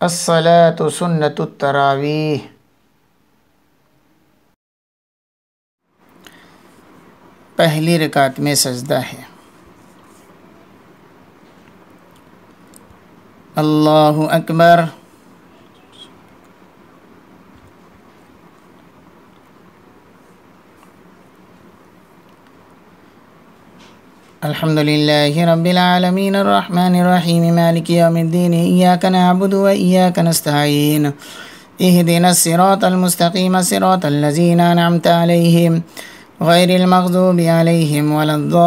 अस्सलातु सुन्नतुत तरावीह। पहली रकात में सजदा है। अल्लाहु अकबर। अल्हम्दुलिल्लाहि रब्बिल आलमीन अर्रहमानिर रहीम मालिकि यौमिद्दीन इय्याका नअबुदु व इय्याका नस्तईन इहदिनस सिरातल मुस्तकीम सिरातल लज़ीना अनअमता अलैहिम गैरिल मग़ज़ूबि अलैहिम वलद्दाल्लीन।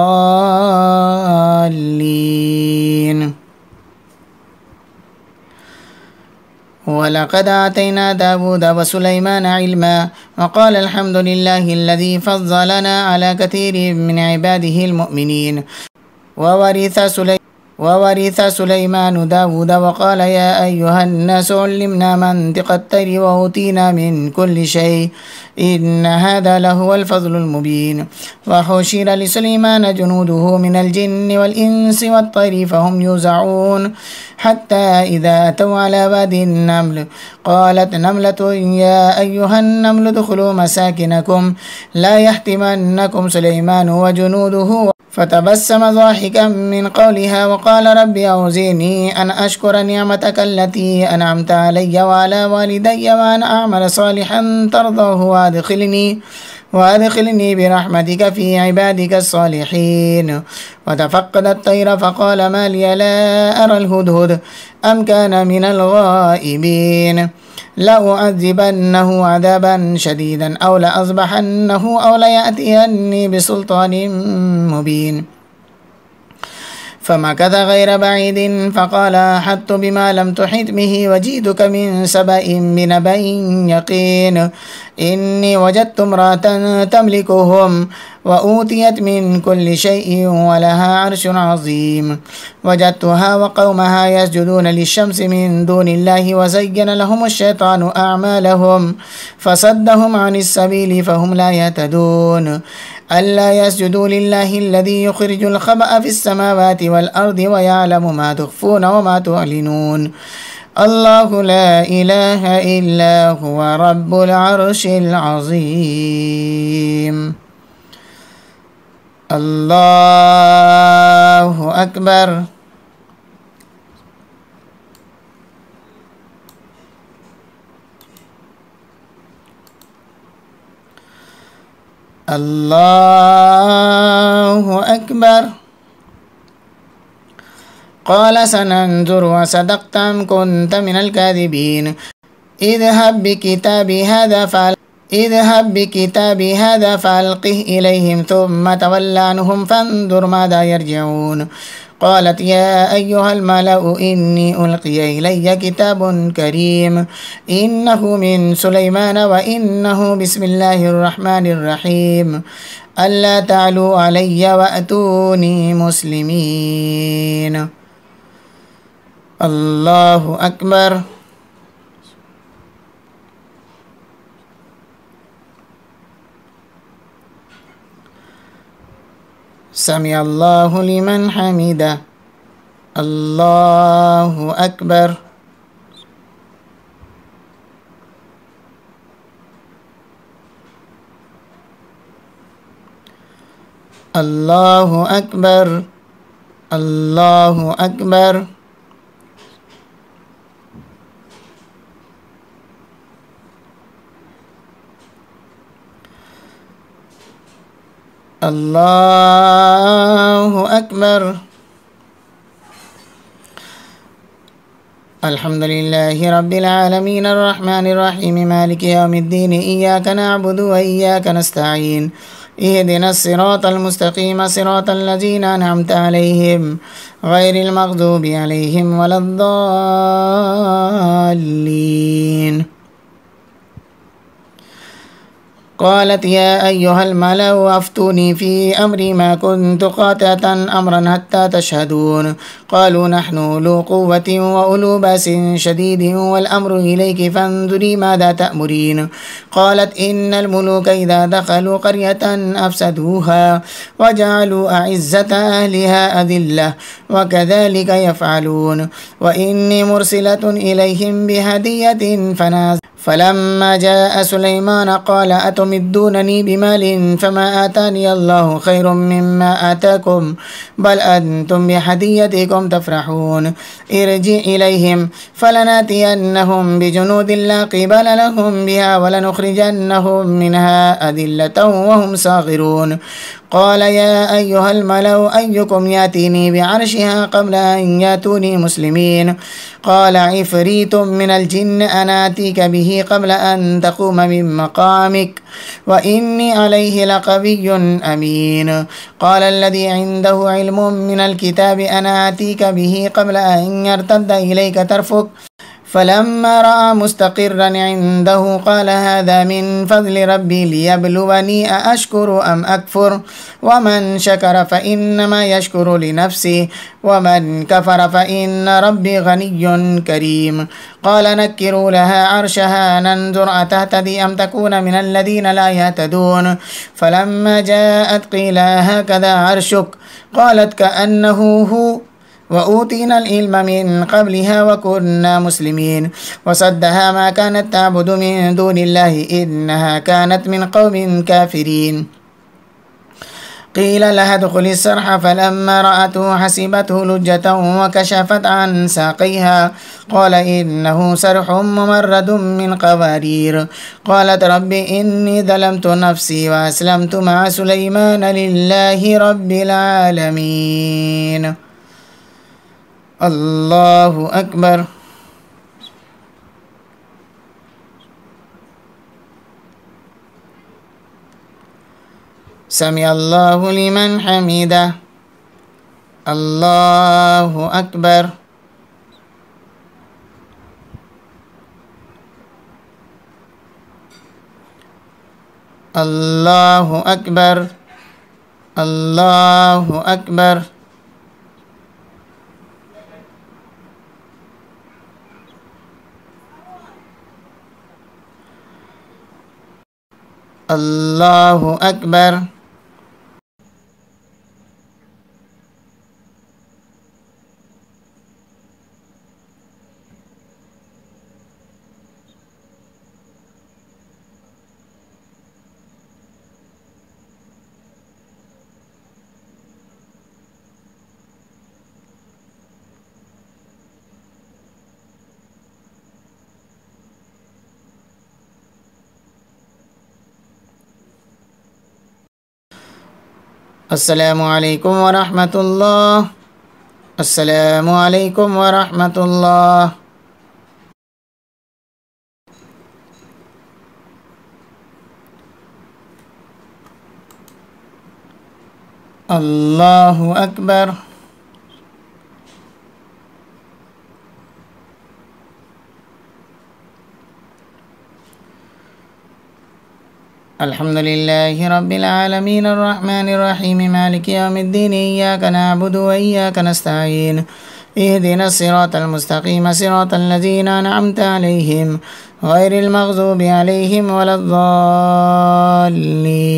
वलक़द आतैना दाऊद व सुलैमान इल्मा वक़ाल अल्हम्दुलिल्लाहि अल्लज़ी फ़ज़्ज़लना अला कसीरिम मिन इबादिहिल मुअमिनीन। ववरिथ सुलैमान दाऊद वक़ाल या अय्युहन्नास उल्लिमना मंतिक़ अत्तैर वऊतीना मिन कुल्लि शै इन्न हाज़ा लहुवल फ़ज़्लुल मुबीन। वहुशिर लिसुलैमान जुनूदुहु मिनल जिन्नि वल इंसि वत्तैरि फ़हुम यूज़ऊन हत्ता इज़ा अतौ अला वादिन नम्ल क़ालत नमलतुन या अय्युहन नम्लु उद्ख़ुलू मसाकिनकुम ला यहतिमन्नकुम सुलैमान व जुनूदुहु फ़तबस्सम ज़ाहिकन मिन क़ौलिहा वक़ाल रब्बि औज़िनी अन अश्कुर निअमतक अल्लती अनअमत अलय्य व अला वालिदय्य व अन अअमल सालिहन तर्ज़ाहु वअदख़िलनी बिरहमतिक फ़ी इबादिक अस्सालिहीन। वतफ़क़्क़द अत्तैर फ़क़ाल मा लिय ला अरल हुदहुद अम कान मिनल गाइबीन लउअज़्ज़िबन्नहु अज़ाबन शदीदन औ लअज़बहन्नहु औ लयअतियन्नी बिसुल्तानिन मुबीन। फमकथ गैर बैदिन फ़क़ाल अहत्तु बिमा लम तुहित बिही वजीदुक मिन सबइन बिनबइन यक़ीन इन्नी वजदतु इम्रअतन तमलिकुहुम व ऊतियत मिन कुल्लि शैइन व लहा अर्शुन अज़ीम वजदतुहा व क़ौमहा यसजुदून लिश्शम्सि मिन दूनिल्लाहि व ज़य्यन लहुमुश शैतानु अअमालहुम फ़सद्दहुम अनिस सबीलि फ़हुम ला यहतदून अल्ला यसजुदू लिल्लाहि अल्लज़ी युख़रिजुल ख़बअ फ़िस समावाति वल अर्दि व यअलमु मा तुख़फ़ून व मा तुअलिनून अल्लाहु ला इलाहा इल्ला हुवा रब्बुल अर्शिल अज़ीम। अल्लाहु अकबर। अल्लाहु अकबर। क़ाल सनंज़ुर असदक़्त अम कुन्त मिनल काज़िबीन इज़हब बिकिताबि हाज़ा फ़अल्क़िह इलैहिम थुम्मा तवल्ल अन्हुम फ़ंज़ुर माज़ा यरजिऊन। क़ालत या अय्युहल मलअु इन्नी उल्क़िय इलय्य किताबुन करीम इन्नहु मिन सुलैमान व इन्नहु बिस्मिल्लाहिर रहमानिर रहीम अल्ला तअलू अलय्य वअतूनी मुस्लिमीन। अल्लाहु अकबर। समिअ अल्लाहु लिमन हमिदा। अल्लाहु अकबर। अल्लाहु अकबर। अल्लाहु अकबर। अल्लाहु अकबर। अल्हम्दुलिल्लाहि रब्बिल आलमीन अर्रहमानिर रहीम मालिकि यौमिद्दीन इय्याका नअबुदु व इय्याका नस्तईन इहदिनस सिरातल मुस्तकीम सिरातल लज़ीना अनअमत अलैहिम गैरिल मग़ज़ूबि अलैहिम वलद्दाल्लीन। قالت يا أيها الملأ أفتوني في أمري ما كنت قاطعة أمرا حتى تشهدون قالوا نحن أولو قوة وأولو بأس شديد والأمر إليك فانظري ماذا تأمرين قالت إن الملوك إذا دخلوا قرية أفسدوها وجعلوا أعزة أهلها أذلة وكذلك يفعلون وإني مرسلة إليهم بهدية فلما جاء سليمان قال أتمدونني بمال فما آتاني الله خير مما آتاكم بل أنتم بهديتكم تفرحون ارجع إليهم فلناتينهم بجنود لا قبل لهم بها ولنخرجنهم منها أذلة وهم صاغرون قال يا أيها الملأ أيكم يأتيني بعرشها قبل أن يأتوني مسلمين قال عفريت من الجن أنا آتيك به قبل أن تقوم من مقامك وإني عليه لقوي أمين قال الذي عنده علم من الكتاب أنا آتيك به قبل أن يرتد إليك طرفك فلما رأى مستقرا عنده قال هذا من فضل ربي ليبلوني أأشكر أم أكفر ومن شكر فإنما يشكر لنفسه ومن كفر فإن ربي غني كريم قال نكروا لها عرشها ننظر أتهتدي أم تكون من الذين لا يهتدون فلما جاءت قيل هكذا عرشك قالت كأنه هو وأوتينا العلم من قبلها وكنا مسلمين وصدها ما كانت تعبد من دون الله إنها كانت من قوم كافرين قيل لها ادخل الصرح فلما رأته حسبته لجة وكشفت عن ساقيها قال إنه صرح ممرد من قوارير قالت رب إني ظلمت نفسي وأسلمت مع سليمان لله رب العالمين الله أكبر سمع الله لمن حمده الله أكبر الله أكبر الله أكبر الله أكبر السلام عليكم ورحمة الله السلام عليكم ورحمة الله الله أكبر الحمد لله رب العالمين الرحمن الرحيم مالك يوم الدين إياك نعبد وإياك نستعين اهدنا الصراط المستقيم صراط الذين أنعمت عليهم غير المغضوب عليهم ولا الضالين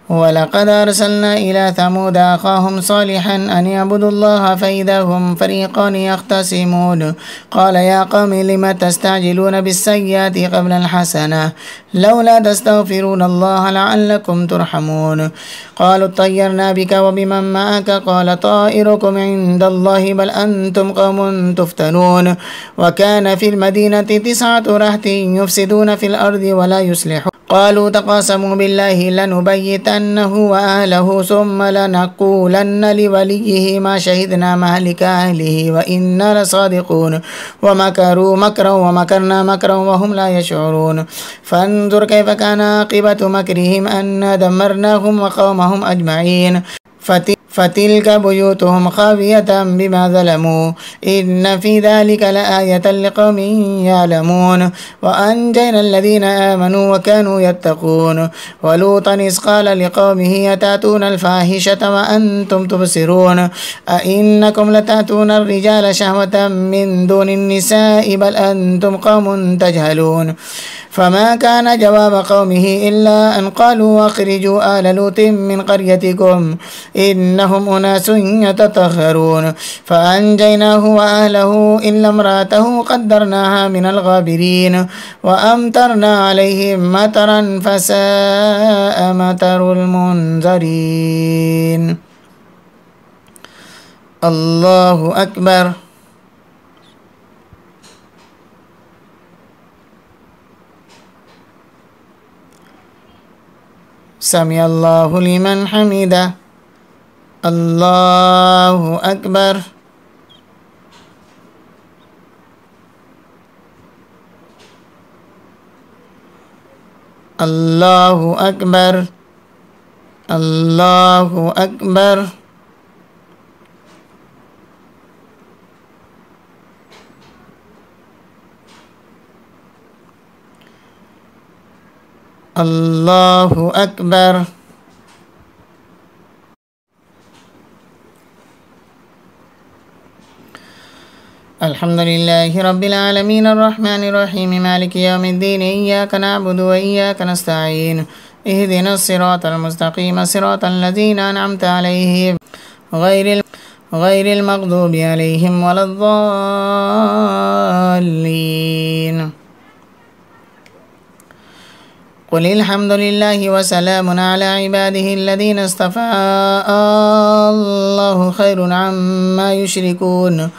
ولقد أرسلنا إلى ثمود أخاهم صالحا أن يعبدوا الله فإذا هم فريقان يختصمون قال يا قوم لم تستعجلون بالسيئات قبل الحسنة لولا تستغفرون الله لعلكم ترحمون قالوا اطيرنا بك وبمن معك قال طائركم عند الله بل أنتم قوم تفتنون وكان في المدينة 9 رهط يفسدون في الأرض ولا يصلحون قالوا تقاسموا بالله لنبيتنه وأهله ثم لنقولن لوليه ما شهدنا مهلك أهله وإنا لصادقون ومكروا مكرا ومكرنا مكرا وهم لا يشعرون فانظر كيف كان عاقبة مكرهم أنا دمرناهم وقومهم أجمعين فتلك بيوتهم خاوية بما ظلموا إن في ذلك لآية لقوم يعلمون وأنجينا الذين آمنوا وكانوا يتقون ولوطا إذ قال لقومه أتأتون الفاحشة وأنتم تبصرون أئنكم لتأتون الرجال شهوة من دون النساء بل أنتم قوم تجهلون فما كان جواب قومه إلا أن قالوا أخرجوا آل لوط من قريتكم إنهم أناس يتطهرون فأنجيناه وأهله إلا امرأته قدرناها من الغابرين وأمطرنا عليهم مطرا فساء مطر المنذرين. الله أكبر. سمع الله لمن حمده. الله أكبر. الله أكبر. الله أكبر. الله أكبر. الحمد لله رب العالمين الرحمن الرحيم مالك يوم الدين إياك نعبد وإياك نستعين اهدنا الصراط المستقيم صراط الذين أنعمت عليهم غير المغضوب عليهم ولا الضالين. قل الحمد لله وسلام على عباده الذين اصطفى الله خير عما يشركون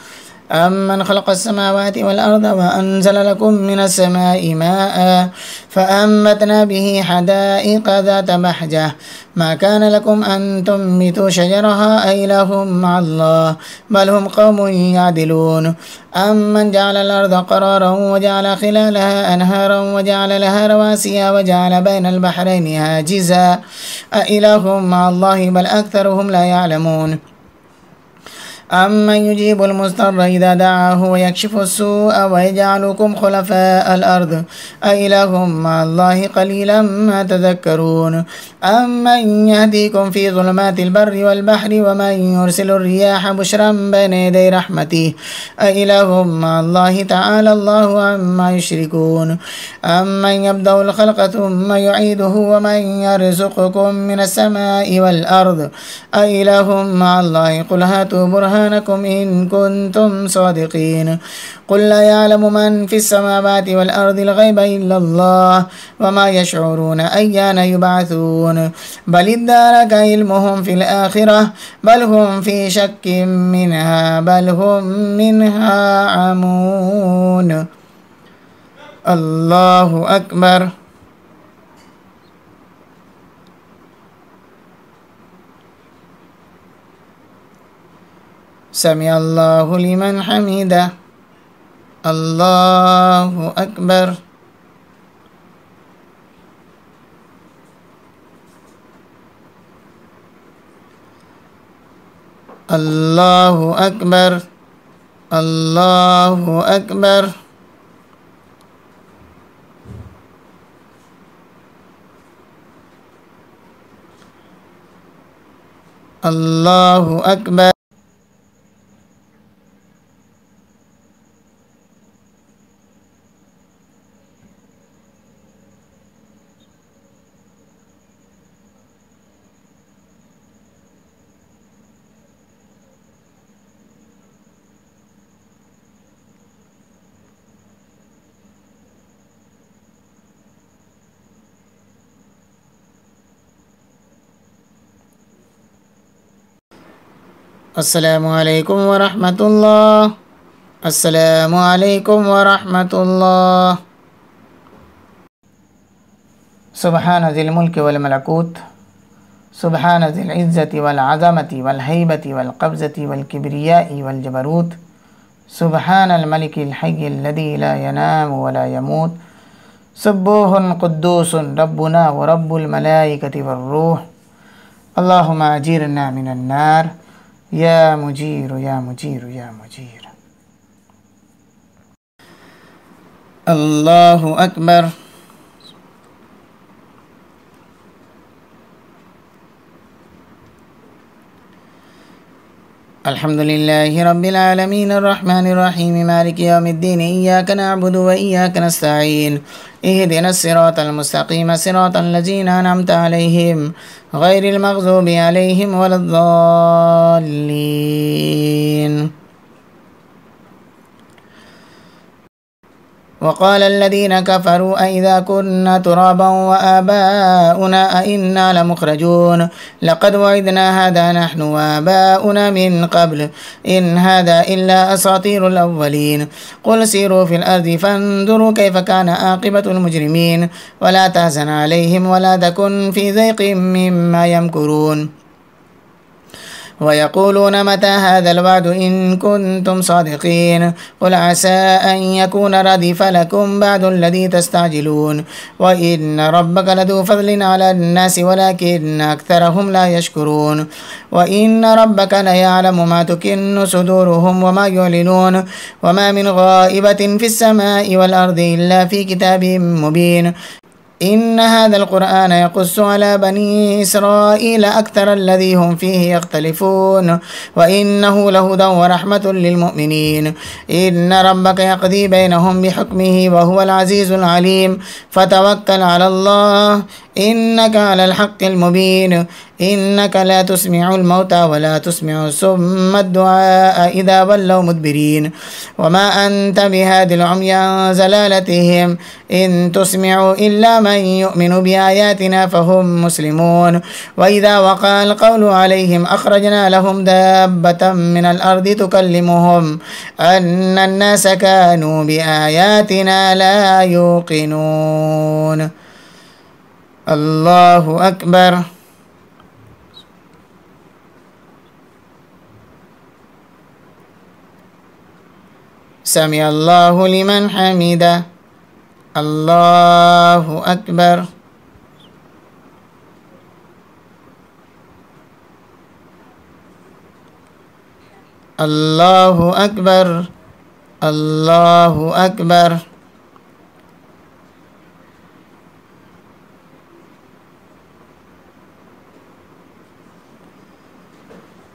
أمن خلق السماوات والأرض وأنزل لكم من السماء ماء فأنبتنا به حدائق ذات بهجة ما كان لكم أن تنبتوا شجرها أإله مع الله بل هم قوم يعدلون أمن جعل الأرض قرارا وجعل خلالها أنهارا وجعل لها رواسي وجعل بين البحرين هاجزا أإله مع الله بل أكثرهم لا يعلمون أمن يجيب المضطر إذا دعاه ويكشف السوء ويجعلكم خلفاء الأرض أإله مع الله قليلا ما تذكرون أمن يهديكم في ظلمات البر والبحر ومن يرسل الرياح بشرا بين يدي رحمته أإله مع الله تعالى الله عما يشركون أمن يبدأ الخلق ثم يعيده ومن يرزقكم من السماء والأرض أإله مع الله قل هاتوا برهانكم إن كنتم صادقين قل لا يعلم من في السماوات والأرض الغيب إلا الله وما يشعرون أيان يبعثون بل ادارك علمهم في الآخرة بل هم في شك منها بل هم منها عمون. الله أكبر. سمع الله لمن حمده. الله أكبر. الله أكبر. الله أكبر. الله أكبر. السلام عليكم ورحمة الله. السلام عليكم ورحمة الله. سبحان ذي الملك والملكوت سبحان ذي العزة والعظمة والهيبة والقبضة والكبرياء والجبروت سبحان الملك الحي الذي لا ينام ولا يموت سبوح قدوس ربنا ورب الملائكة والروح اللهم أجيرنا من النار يا مجير يا مجير يا مجير. الله أكبر. الحمد لله رب العالمين الرحمن الرحيم مالك يوم الدين إياك نعبد وإياك نستعين اهدنا الصراط المستقيم صراط الذين أنعمت عليهم غير المغضوب عليهم ولا الضالين. وقال الذين كفروا أئذا كنا ترابا وآباؤنا أئنا لمخرجون لقد وعدنا هذا نحن وآباؤنا من قبل إن هذا إلا أساطير الأولين قل سيروا في الأرض فانظروا كيف كان عاقبة المجرمين ولا تحزن عليهم ولا تكن في ضيق مما يمكرون ويقولون متى هذا الوعد إن كنتم صادقين قل عسى أن يكون ردف لكم بعد الذي تستعجلون وإن ربك لذو فضل على الناس ولكن أكثرهم لا يشكرون وإن ربك ليعلم ما تكن صدورهم وما يعلنون وما من غائبة في السماء والأرض إلا في كتاب مبين إن هذا القرآن يقص على بني إسرائيل أكثر الذي هم فيه يختلفون وإنه لهدى ورحمة للمؤمنين إن ربك يقضي بينهم بحكمه وهو العزيز العليم فتوكل على الله إنك على الحق المبين إنك لا تسمع الموتى ولا تسمع الصم الدعاء إذا ولوا مدبرين وما أنت بهاد العمي عن زلالتهم إن تسمع إلا من يؤمن بآياتنا فهم مسلمون وإذا وقع القول عليهم أخرجنا لهم دابة من الأرض تكلمهم أن الناس كانوا بآياتنا لا يوقنون. الله أكبر. سمع الله لمن حمده. الله أكبر. الله أكبر. الله أكبر.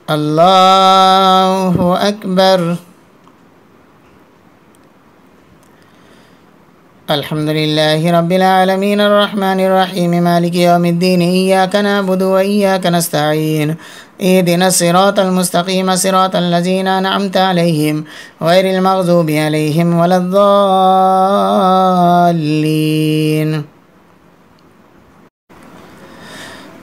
الله أكبر. الحمد لله رب العالمين الرحمن الرحيم مالك يوم الدين إياك نعبد وإياك نستعين اهدنا الصراط المستقيم صراط الذين أنعمت عليهم غير المغضوب عليهم ولا الضالين.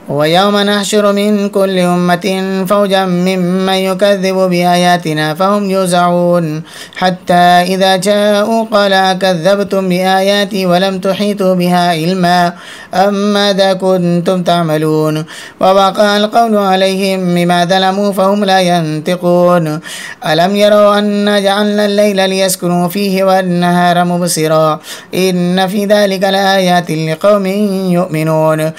ويوم نحشر من كل أمة فوجا ممن يكذب بآياتنا فهم يوزعون حتى إذا جاءوا قال كذبتم بآياتي ولم تحيطوا بها علما أم ماذا كنتم تعملون ووقع القول عليهم بما ظلموا فهم لا ينطقون ألم يروا أنا جعلنا الليل ليسكنوا فيه والنهار مبصرا إن في ذلك لآيات لقوم يؤمنون.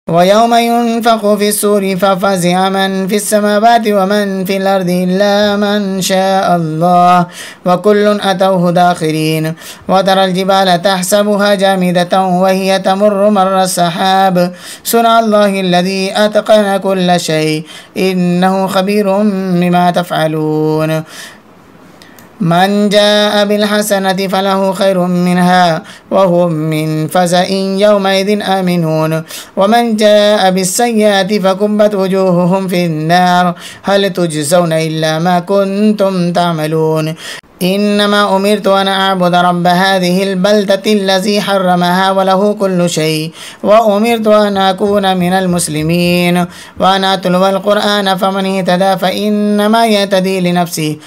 ويوم ينفخ في الصور ففزع من في السماوات ومن في الأرض إلا من شاء الله وكل أتوه داخرين وترى الجبال تحسبها جامدة وهي تمر مر السحاب صنع الله الذي أتقن كل شيء إنه خبير بما تفعلون. من جاء بالحسنة فله خير منها وهم من فزع يومئذ آمنون ومن جاء بالسيئات فكبت وجوههم في النار هل تجزون إلا ما كنتم تعملون. إنما أمرت أن أعبد رب هذه البلدة الذي حرمها وله كل شيء وأمرت أن أكون من المسلمين وأن أتلو القرآن فمن اهتدى فإنما يهتدي لنفسه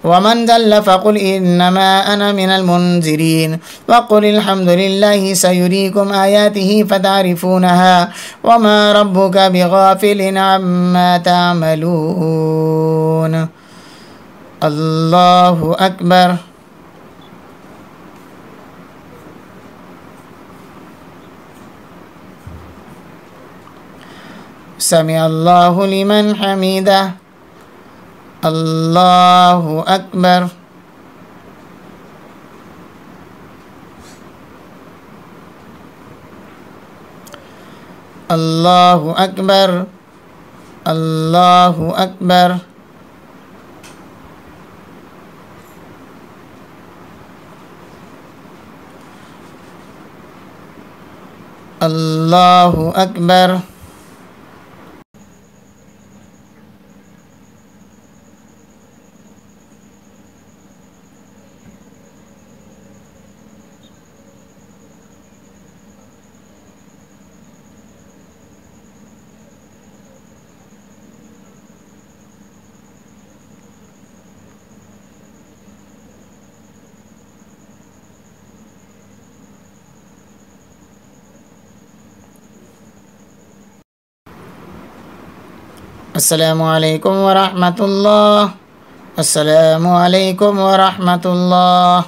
ومن ضل فقل إنما أنا من المنذرين وقل الحمد لله سيريكم آياته فتعرفونها وما ربك بغافل عما تعملون. الله أكبر. سمع الله لمن حمده. الله أكبر. الله أكبر. الله أكبر. الله أكبر. السلام عليكم ورحمة الله. السلام عليكم ورحمة الله.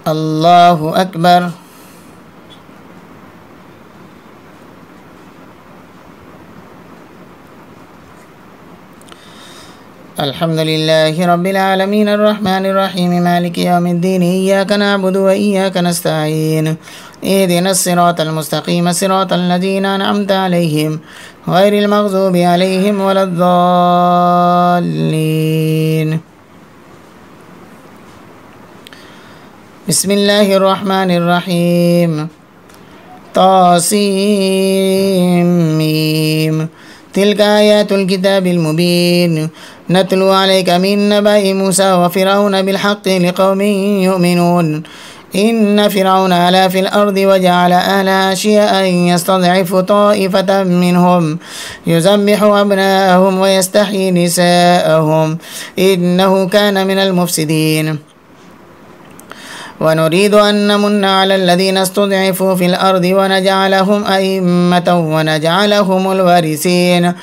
الله أكبر. الحمد لله رب العالمين الرحمن الرحيم مالك يوم الدين إياك نعبد وإياك نستعين اهدنا الصراط المستقيم صراط الذين أنعمت عليهم غير المغضوب عليهم ولا الضالين. بسم الله الرحمن الرحيم. طاسيم. تلك آيات الكتاب المبين نتلو عليك من نبأ موسى وفرعون بالحق لقوم يؤمنون. إن فرعون علا في الأرض وجعل أهلها شيعا يستضعف طائفة منهم يذبح أبناءهم ويستحيي نساءهم إنه كان من المفسدين. ونريد أن نمن على الذين استضعفوا في الأرض ونجعلهم أئمة ونجعلهم الوارثين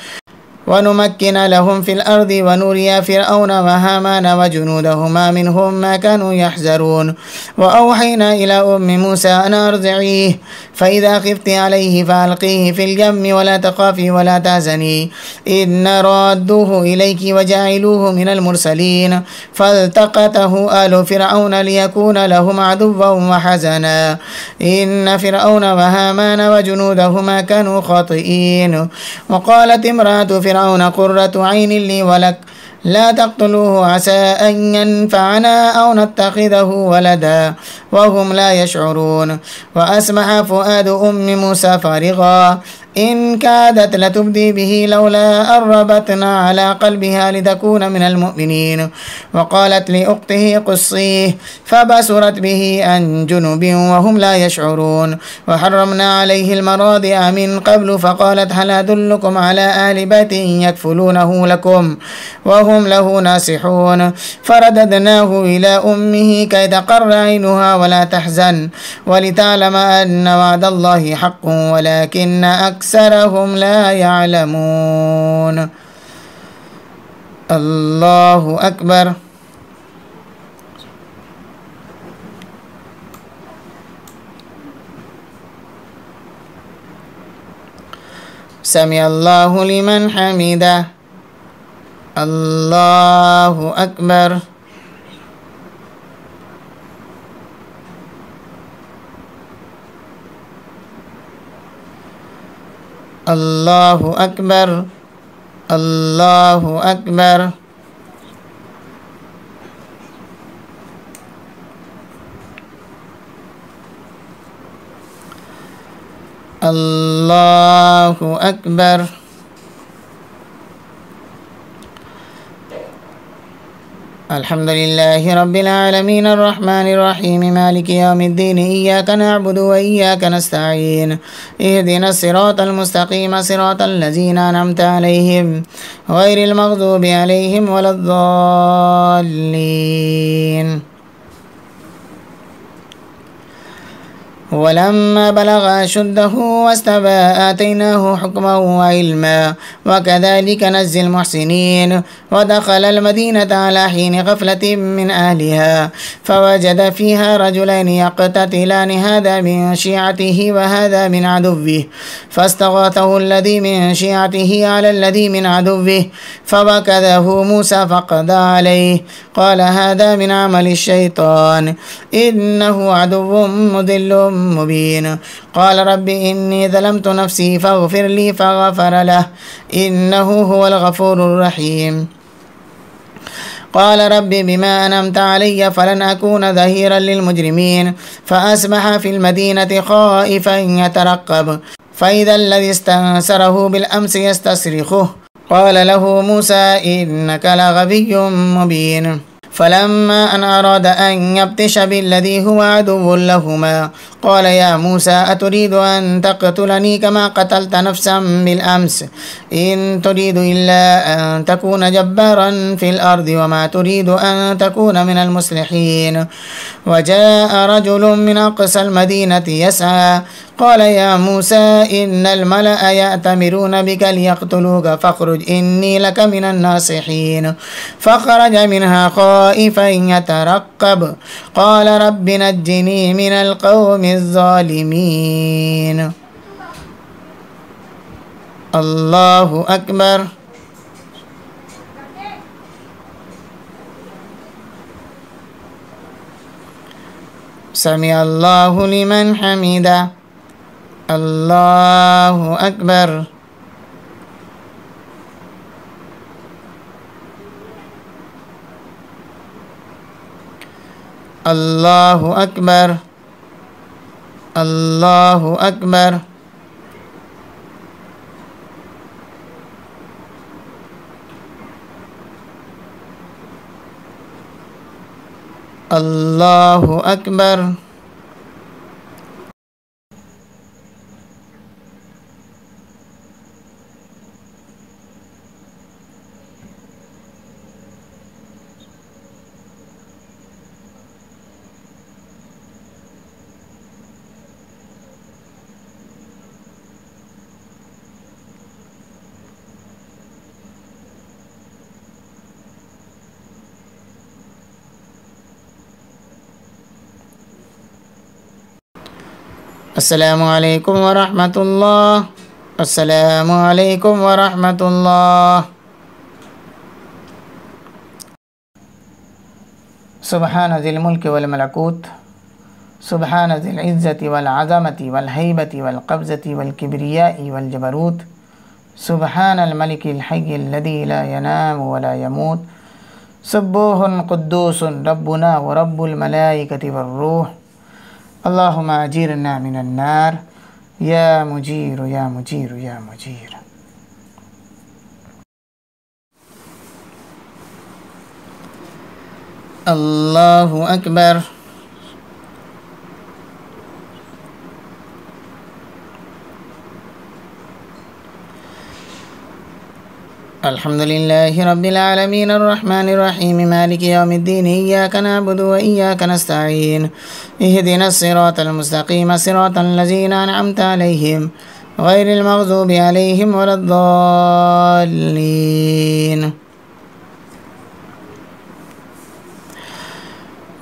ونمكن لهم في الأرض ونري فرعون وهامان وجنودهما منهم ما كانوا يحذرون. وأوحينا إلى أم موسى أن أرضعيه فإذا خفت عليه فألقيه في اليم ولا تخافي ولا تحزني إن رادوه إليك وجعلوه من المرسلين. فالتقطه آل فرعون ليكون لهم عدوا وحزنا إن فرعون وهامان وجنودهما كانوا خاطئين. وقالت امرأة فرعون قرة عين لي ولك لا تقتلوه عسى أن ينفعنا أو نتخذه ولدا وهم لا يشعرون. وأسمح فؤاد أم موسى فارغا إن كادت لتبدي به لولا أن ربطنا على قلبها لتكون من المؤمنين. وقالت لأخته قصيه فبصرت به عن جنب وهم لا يشعرون. وحرمنا عليه المراضع من قبل فقالت هل أدلكم على أهل بيت يكفلونه لكم وهم له ناصحون. فرددناه إلى أمه كي تقر عينها ولا تحزن ولتعلم أن وعد الله حق ولكن أكثرهم لا يعلمون. الله أكبر. سمع الله لمن حمده. الله أكبر. الله أكبر. الله أكبر. الله أكبر. الحمد لله رب العالمين الرحمن الرحيم مالك يوم الدين إياك نعبد وإياك نستعين اهدنا الصراط المستقيم صراط الذين أنعمت عليهم غير المغضوب عليهم ولا الضالين. ولما بلغ أشده واستوى آتيناه حكما وعلما وكذلك نجزي المحسنين. ودخل المدينة على حين غفلة من أهلها فوجد فيها رجلين يقتتلان هذا من شيعته وهذا من عدوه فاستغاثه الذي من شيعته على الذي من عدوه فوكذه موسى فقضى عليه قال هذا من عمل الشيطان إنه عدو مضل مبين. قال رب إني ظلمت نفسي فاغفر لي فغفر له إنه هو الغفور الرحيم. قال رب بما أنعمت علي فلن أكون ظهيرا للمجرمين فأصبح في المدينة خائفا يترقب فإذا الذي استنصره بالأمس يستصرخه قال له موسى إنك لغبي مبين. فلما أن أراد أن يبطش بالذي هو عدو لهما قال يا موسى أتريد أن تقتلني كما قتلت نفسا بالأمس إن تريد إلا أن تكون جبارا في الأرض وما تريد أن تكون من المصلحين. وجاء رجل من أقصى المدينة يسعى قال يا موسى إن الملأ يأتمرون بك ليقتلوك فاخرج إني لك من الناصحين. فخرج منها خائفا يترقب قال رب نجني من القوم الظالمين. الله أكبر. سمع الله لمن حمده. الله أكبر. الله أكبر. الله أكبر. الله أكبر. السلام عليكم ورحمة الله. السلام عليكم ورحمة الله. سبحان ذي الملك والملكوت سبحان ذي العزة والعظمة والهيبة والقبضة والكبرياء والجبروت سبحان الملك الحي الذي لا ينام ولا يموت سبوح قدوس ربنا ورب الملائكة والروح. اللهم أجيرنا من النار يا مجير يا مجير يا مجير. الله أكبر. الحمد لله رب العالمين الرحمن الرحيم مالك يوم الدين إياك نعبد وإياك نستعين اهدنا الصراط المستقيم صراط الذين أنعمت عليهم غير المغضوب عليهم ولا الضالين.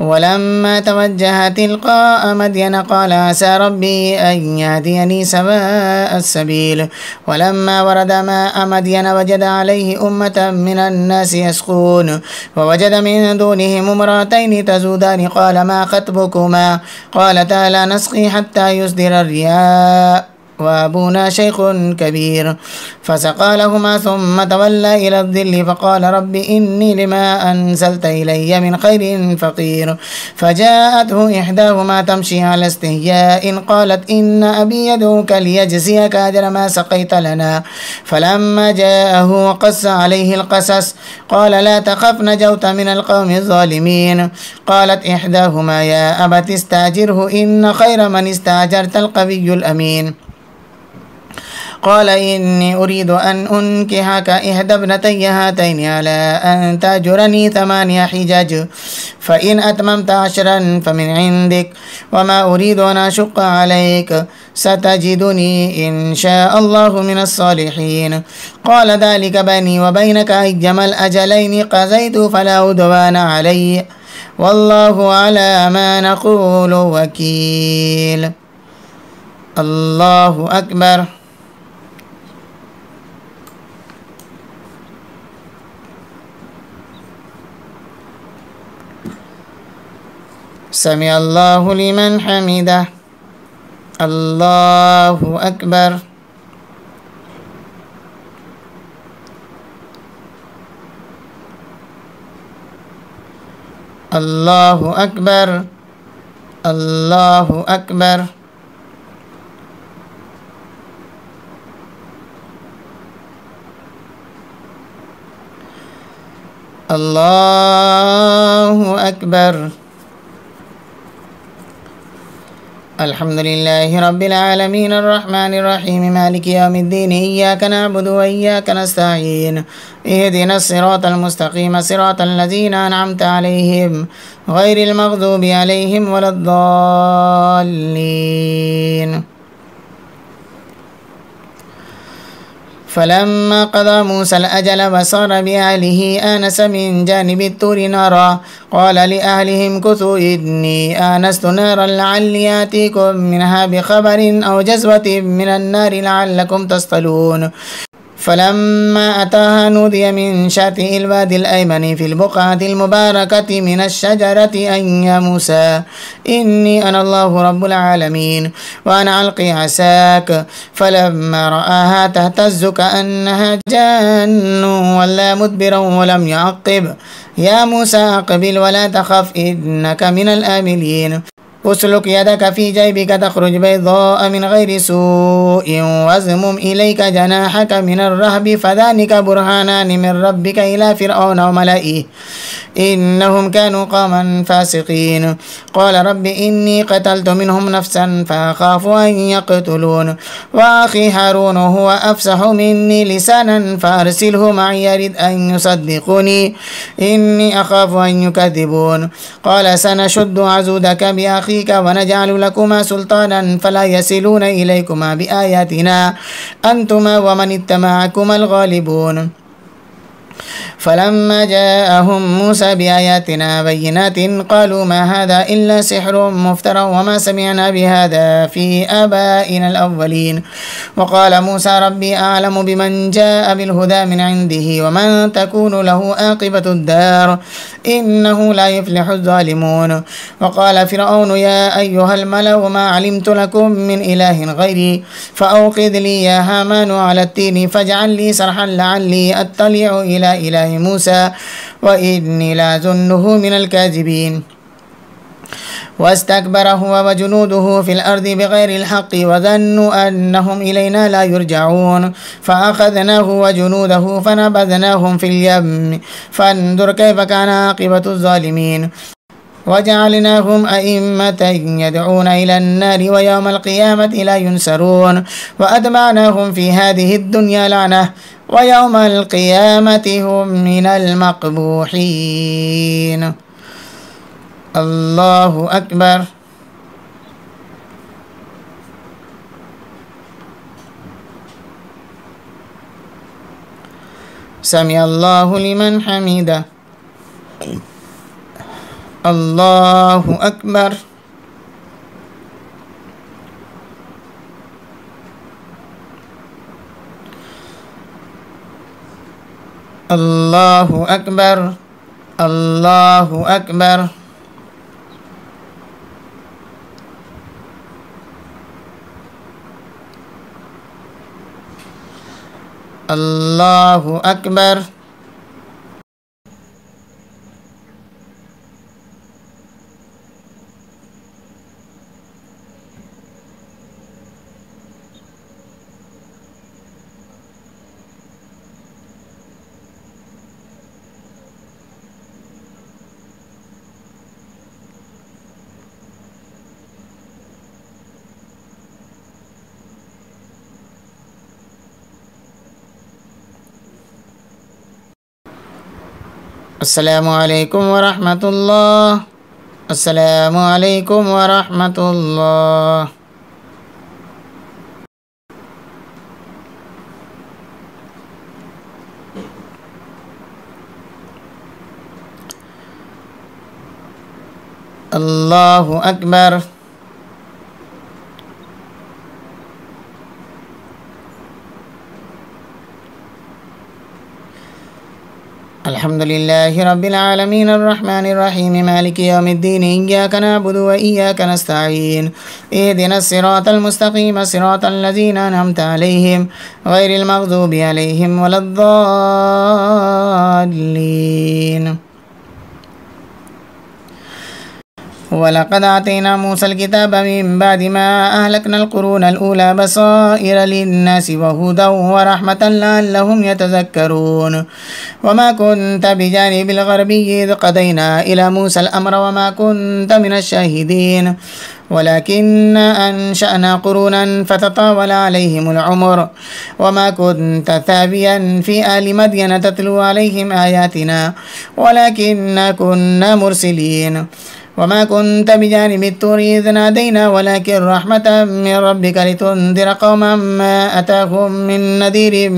ولما توجه تلقاء مدين قال عسى ربي أن يهديني سواء السبيل. ولما ورد ماء مدين وجد عليه أمة من الناس يسقون ووجد من دونهم امرأتين تزودان قال ما خطبكما قالتا لا نسقي حتى يصدر الرياء وأبونا شيخ كبير. فسقى لهما ثم تولى إلى الظل فقال رب إني لما أنزلت إلي من خير فقير. فجاءته إحداهما تمشي على استحياء قالت إن أبي يدعوك ليجزيك أجر ما سقيت لنا. فلما جاءه وقص عليه القصص قال لا تخف نجوت من القوم الظالمين. قالت إحداهما يا أبت استأجره إن خير من استأجرت القوي الأمين. قال إني أريد أن أنكحك إحدى ابنتي هاتين على أن تأجرني 8 حجج فإن أتممت 10 فمن عندك وما أريد أن أشق عليك ستجدني إن شاء الله من الصالحين. قال ذلك بيني وبينك أيما الأجلين قضيت فلا عدوان علي والله على ما نقول وكيل. الله أكبر. سمع الله لمن حمده. الله أكبر. الله أكبر. الله أكبر. الله أكبر. الحمد لله رب العالمين الرحمن الرحيم مالك يوم الدين إياك نعبد وإياك نستعين اهدنا الصراط المستقيم صراط الذين أنعمت عليهم غير المغضوب عليهم ولا الضالين. فلما قضى موسى الأجل وصار بأهله آنس من جانب الطور نارا قال لأهلهم كثوا إني آنست نارا لعلي آتيكم منها بخبر أو جزوة من النار لعلكم تصطلون. فلما أتاها نودي من شاطئ الوادي الأيمن في البقعة المباركة من الشجرة أن يا موسى إني أنا الله رب العالمين وأنا ألقي عساك فلما رآها تهتز كأنها جان ولا مدبرا ولم يعقب يا موسى أقبل ولا تخف إنك من الآمنين. اسلك يدك في جيبك تخرج بيضاء من غير سوء واضمم إليك جناحك من الرهب فذلك برهانان من ربك إلى فرعون وملئه إنهم كانوا قوما فاسقين. قال رب إني قتلت منهم نفسا فأخاف أن يقتلون وأخي هارون هو أفصح مني لسانا فأرسله معي يرد أن يصدقني إني أخاف أن يكذبون. قال سنشد عزودك بأخيك ونجعل لكما سلطانا فلا يصلون إليكما بآياتنا أنتما ومن اتبعكما الغالبون. فلما جاءهم موسى بآياتنا بينات قالوا ما هذا إلا سحر مفترى وما سمعنا بهذا في آبائنا الأولين. وقال موسى ربي أعلم بمن جاء بالهدى من عنده ومن تكون له عاقبة الدار إنه لا يفلح الظالمون. وقال فرعون يا أيها الملأ ما علمت لكم من إله غيري فأوقد لي يا هامان على التين فاجعل لي صرحا لعلي أطلع إلى إله موسى وإني لأظنه من الكاذبين. واستكبر هو وجنوده في الأرض بغير الحق وظنوا أنهم إلينا لا يرجعون فأخذناه وجنوده فنبذناهم في اليم فانظر كيف كان عاقبة الظالمين. وجعلناهم أئمة يدعون إلى النار ويوم القيامة لا ينصرون وأتبعناهم في هذه الدنيا لعنة ويوم القيامة هم من المقبوحين. الله أكبر. سمع الله لمن حمده. الله أكبر. الله أكبر. الله أكبر. الله أكبر. السلام عليكم ورحمة الله. السلام عليكم ورحمة الله. الله أكبر. الحمد لله رب العالمين الرحمن الرحيم مالك يوم الدين إياك نعبد وإياك نستعين اهدنا الصراط المستقيم صراط الذين أنعمت عليهم غير المغضوب عليهم ولا الضالين. ولقد آتينا موسى الكتاب من بعد ما أهلكنا القرون الأولى بصائر للناس وهدى ورحمة لعلهم يتذكرون. وما كنت بجانب الغربي إذ قضينا إلى موسى الأمر وما كنت من الشاهدين ولكن أنشأنا قرونا فتطاول عليهم العمر وما كنت ثابيا في آل مدين تتلو عليهم آياتنا ولكننا كنا مرسلين. وما كنت بجانب الطور إذ نادينا ولكن رحمة من ربك لتنذر قوما ما أتاهم من نذير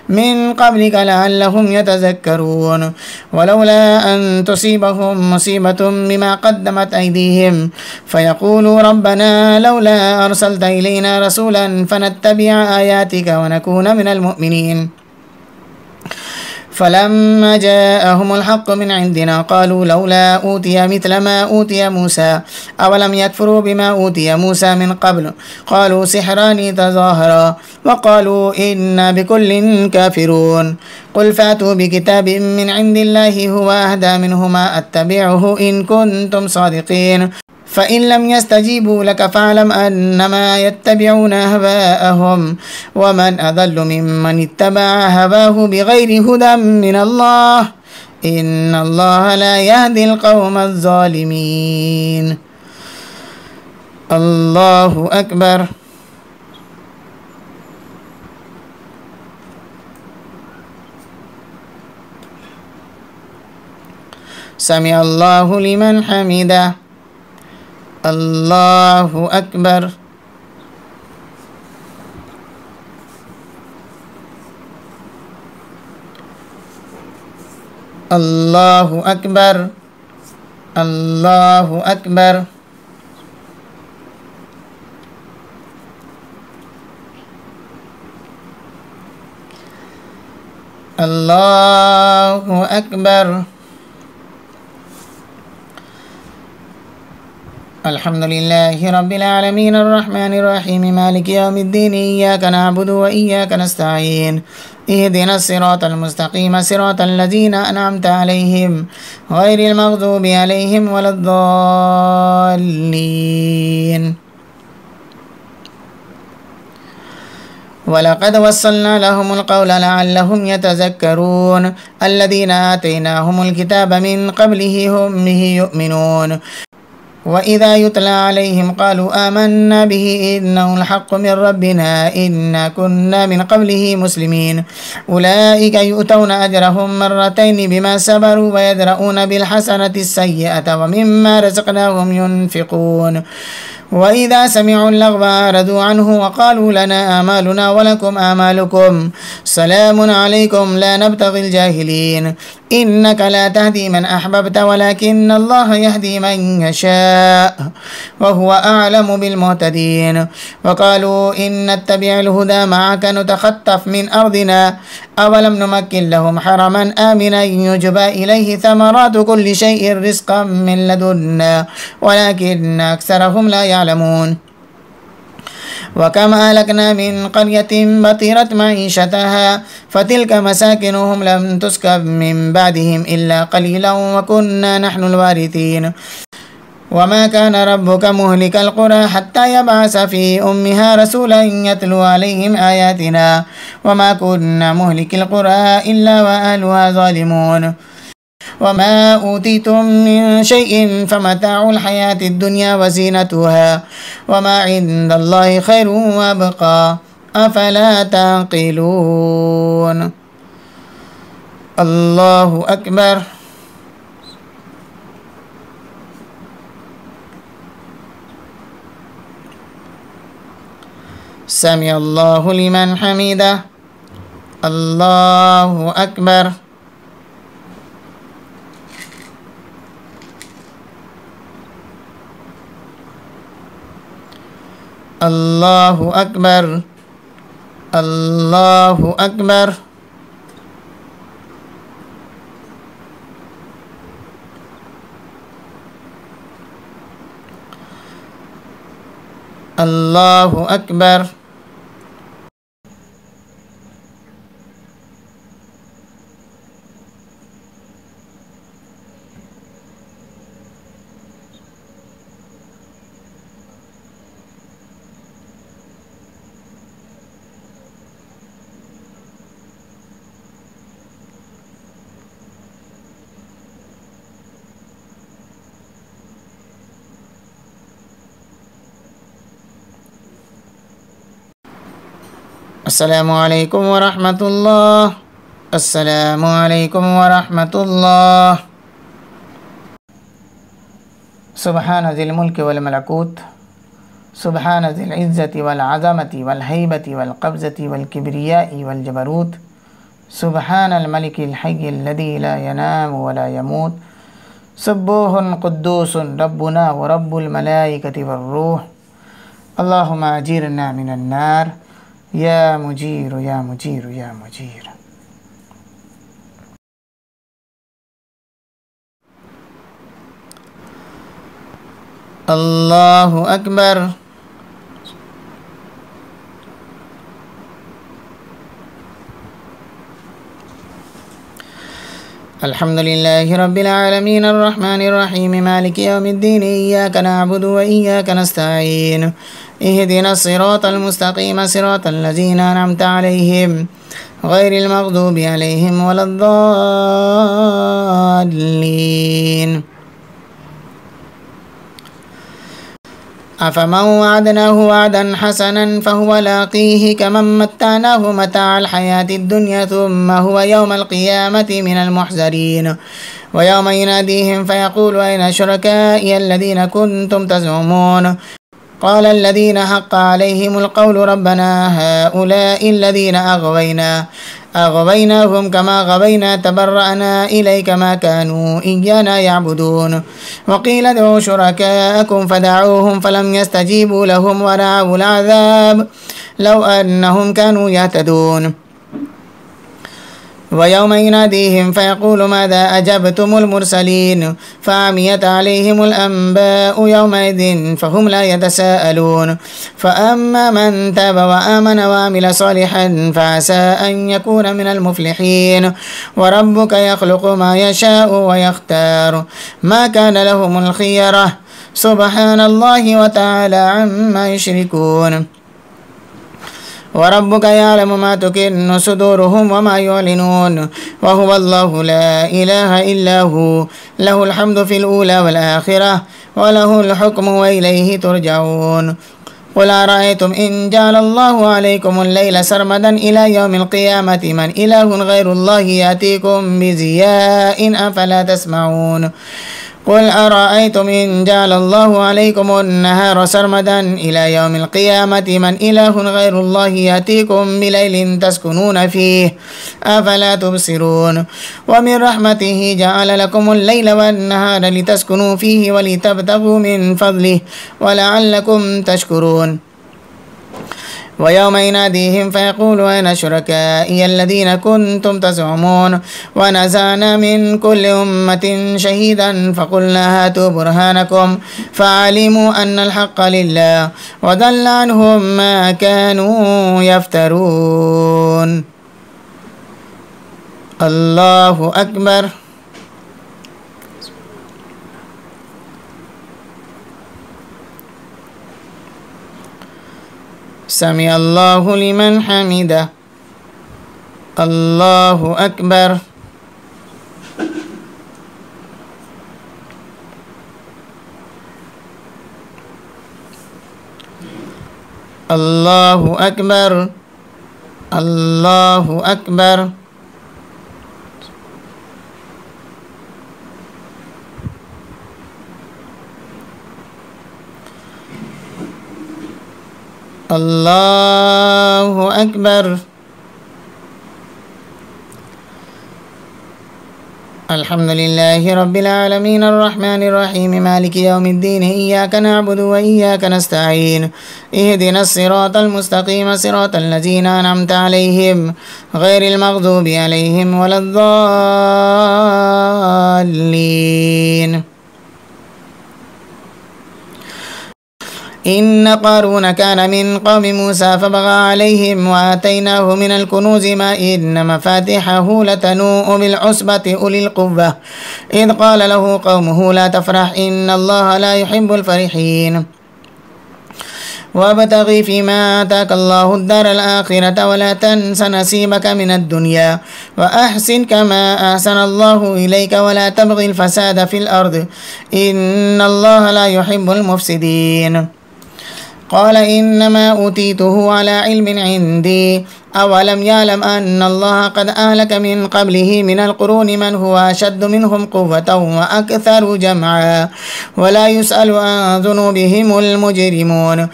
من قبلك لعلهم يتذكرون. ولولا أن تصيبهم مصيبة بما قدمت أيديهم فيقولوا ربنا لولا أرسلت إلينا رسولا فنتبع آياتك ونكون من المؤمنين. فلما جاءهم الحق من عندنا قالوا لولا أوتي مثل ما أوتي موسى أولم يكفروا بما أوتي موسى من قبل قالوا سحران تظاهرا وقالوا إنا بكل كافرون. قل فاتوا بكتاب من عند الله هو أهدى منهما أتبعه إن كنتم صادقين فإن لم يستجيبوا لك فاعلم أنما يتبعون أهواءهم ومن أضل ممن اتبع هواه بغير هدى من الله إن الله لا يهدي القوم الظالمين. الله أكبر. سمع الله لمن حمده. الله أكبر. الله أكبر. الله أكبر. الله أكبر. الحمد لله رب العالمين الرحمن الرحيم مالك يوم الدين إياك نعبد وإياك نستعين اهدنا الصراط المستقيم صراط الذين أنعمت عليهم غير المغضوب عليهم ولا الضالين. ولقد وصلنا لهم القول لعلهم يتذكرون. الذين آتيناهم الكتاب من قبله هم به يؤمنون وإذا يتلى عليهم قالوا آمنا به إنه الحق من ربنا إنا كنا من قبله مسلمين. أولئك يؤتون أجرهم مرتين بما صبروا ويدرؤون بالحسنة السيئة ومما رزقناهم ينفقون. وإذا سمعوا اللغو أعرضوا عنه وقالوا لنا آمالنا ولكم آمالكم سلام عليكم لا نبتغي الجاهلين. إنك لا تهدي من أحببت ولكن الله يهدي من يشاء وهو أعلم بالمهتدين. وقالوا إن نتبع الهدى معك نتخطف من أرضنا أولم نمكن لهم حرما آمنا يجبى إليه ثمرات كل شيء رزقا من لدنا ولكن أكثرهم لا يعلمون. وكم أهلكنا من قرية بطرت معيشتها فتلك مساكنهم لم تسكن من بعدهم إلا قليلا وكنا نحن الوارثين. وما كان ربك مهلك القرى حتى يبعث في أمها رسولا يتلو عليهم آياتنا وما كنا مهلك القرى إلا وأهلها ظالمون. وما أوتيتم من شيء فمتاع الحياة الدنيا وزينتها وما عند الله خير وأبقى أفلا تعقلون. الله أكبر. سمع الله لمن حمده. الله أكبر. الله أكبر. الله أكبر. الله أكبر. السلام عليكم ورحمة الله. السلام عليكم ورحمة الله. سبحان ذي الملك والملكوت، سبحان ذي العزة والعظمة والهيبة والقبضة والكبرياء والجبروت، سبحان الملك الحي الذي لا ينام ولا يموت، سبوح قدوس ربنا ورب الملائكة والروح. اللهم أجيرنا من النار يا مجير يا مجير يا مجير. الله أكبر. الحمد لله رب العالمين الرحمن الرحيم مالك يوم الدين إياك نعبد وإياك نستعين اهدنا الصراط المستقيم صراط الذين أنعمت عليهم غير المغضوب عليهم ولا الضالين. أفمن وعدناه وعدا حسنا فهو لاقيه كمن متعناه متاع الحياة الدنيا ثم هو يوم القيامة من المحذرين. ويوم يناديهم فيقول أين شركائي الذين كنتم تزعمون قال الذين حق عليهم القول ربنا هؤلاء الذين أغويناهم كما غوينا تبرأنا إليك ما كانوا إيانا يعبدون. وقيل ادعوا شركاءكم فدعوهم فلم يستجيبوا لهم ورأوا العذاب لو أنهم كانوا يهتدون. ويوم يناديهم فيقول ماذا أجبتم المرسلين فعميت عليهم الأنباء يومئذ فهم لا يتساءلون. فأما من تاب وآمن وعمل صالحا فعسى أن يكون من المفلحين. وربك يخلق ما يشاء ويختار ما كان لهم الخيرة سبحان الله وتعالى عما يشركون. وربك يعلم ما تكن صدورهم وما يعلنون وهو الله لا إله إلا هو له الحمد في الأولى والآخرة وله الحكم وإليه ترجعون. قل أرأيتم إن جعل الله عليكم الليل سرمدا إلى يوم القيامة من إله غير الله يأتيكم بضياء أفلا تسمعون. قل أرأيتم إن جعل الله عليكم النهار سرمدا إلى يوم القيامة من إله غير الله يأتيكم بليل تسكنون فيه أفلا تبصرون. ومن رحمته جعل لكم الليل والنهار لتسكنوا فيه ولتبتغوا من فضله ولعلكم تشكرون. ويوم يناديهم فيقول أين شركائي الذين كنتم تزعمون ونزعنا من كل أمة شهيدا فقلنا هاتوا برهانكم فعلموا أن الحق لله وضل عنهم ما كانوا يفترون. الله أكبر. سمع الله لمن حمده. الله أكبر. الله أكبر. الله أكبر. الله أكبر. الحمد لله رب العالمين الرحمن الرحيم مالك يوم الدين إياك نعبد وإياك نستعين اهدنا الصراط المستقيم صراط الذين أنعمت عليهم غير المغضوب عليهم ولا الضالين. إن قارون كان من قوم موسى فبغى عليهم وآتيناه من الكنوز ما إن مفاتحه لتنوء بالعصبة أولي القوة إذ قال له قومه لا تفرح إن الله لا يحب الفرحين وابتغ فيما آتاك الله الدار الآخرة ولا تنس نصيبك من الدنيا وأحسن كما أحسن الله إليك ولا تبغ الفساد في الأرض إن الله لا يحب المفسدين. قال إنما أوتيته على علم عندي أولم يعلم أن الله قد أهلك من قبله من القرون من هو أشد منهم قوة وأكثر جمعا ولا يسأل عن ذنوبهم المجرمون.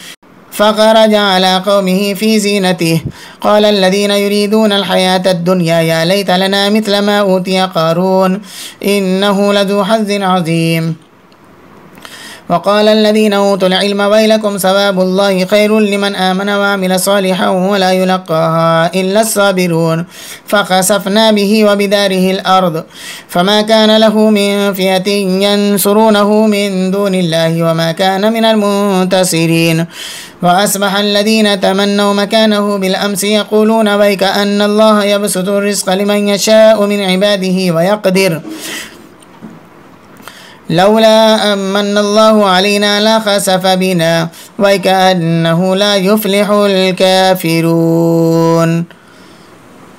فخرج على قومه في زينته قال الذين يريدون الحياة الدنيا يا ليت لنا مثل ما أوتي قارون إنه لذو حظ عظيم. وقال الذين أوتوا العلم ويلكم ثواب الله خير لمن آمن وعمل صالحا ولا يلقاها إلا الصابرون. فخسفنا به وبداره الأرض فما كان له من فئة ينصرونه من دون الله وما كان من المنتصرين. وأصبح الذين تمنوا مكانه بالأمس يقولون ويك أن الله يبسط الرزق لمن يشاء من عباده ويقدر لولا أمن الله علينا لخسف بنا وكأنه لا يفلح الكافرون.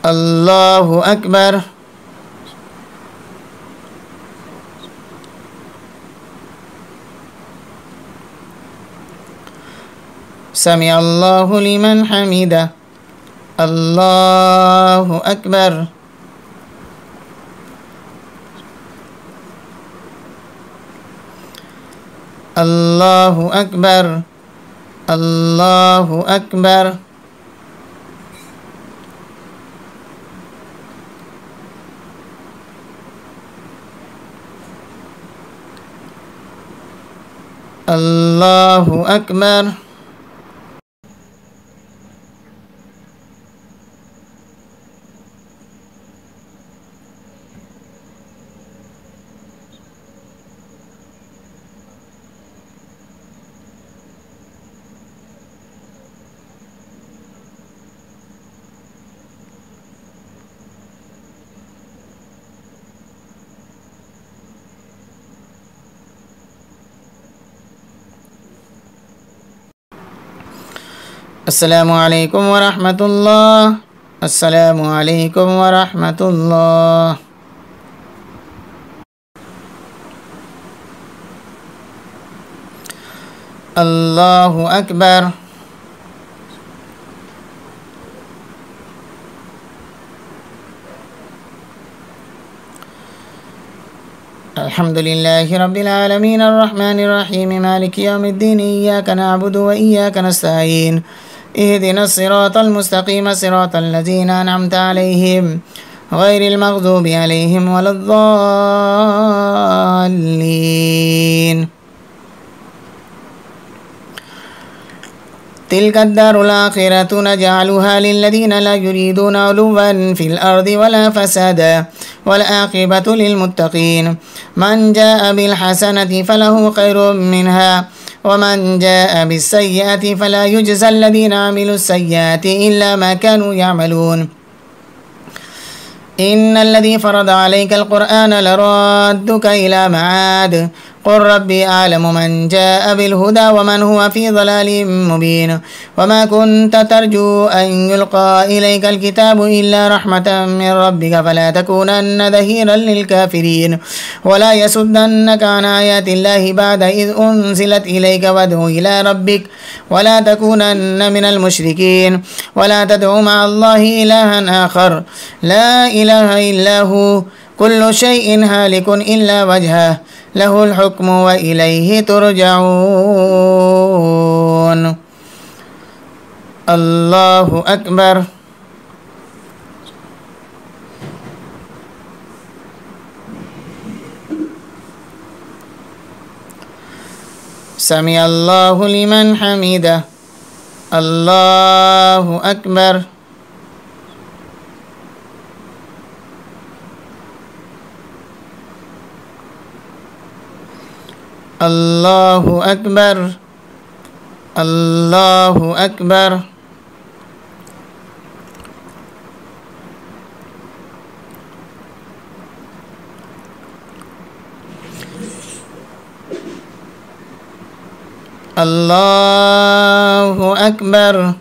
الله أكبر. سمع الله لمن حمده. الله أكبر. الله أكبر. الله أكبر. الله أكبر. السلام عليكم ورحمة الله. السلام عليكم ورحمة الله. الله أكبر. الحمد لله رب العالمين الرحمن الرحيم مالك يوم الدين إياك نعبد وإياك نستعين اهدنا الصراط المستقيم صراط الذين أنعمت عليهم غير المغضوب عليهم ولا الضالين. تلك الدار الآخرة نجعلها للذين لا يريدون علوا في الأرض ولا فسادا والعاقبة للمتقين. من جاء بالحسنة فله خير منها ومن جاء بالسيئة فلا يجزى الذين عملوا السيئات إلا ما كانوا يعملون. إن الذي فرض عليك القرآن لرادك إلى معاد قل ربي أعلم من جاء بالهدى ومن هو في ضلال مبين. وما كنت ترجو أن يلقى إليك الكتاب إلا رحمة من ربك فلا تكونن ظهيرا للكافرين ولا يصدنك عن آيات الله بعد إذ أنزلت إليك وادع إلى ربك ولا تكونن من المشركين ولا تدع مع الله إلها آخر لا إله إلا هو كل شيء هالك إلا وجهه له الحكم وإليه ترجعون. الله أكبر. سمع الله لمن حمده. الله أكبر. الله أكبر. الله أكبر. الله أكبر.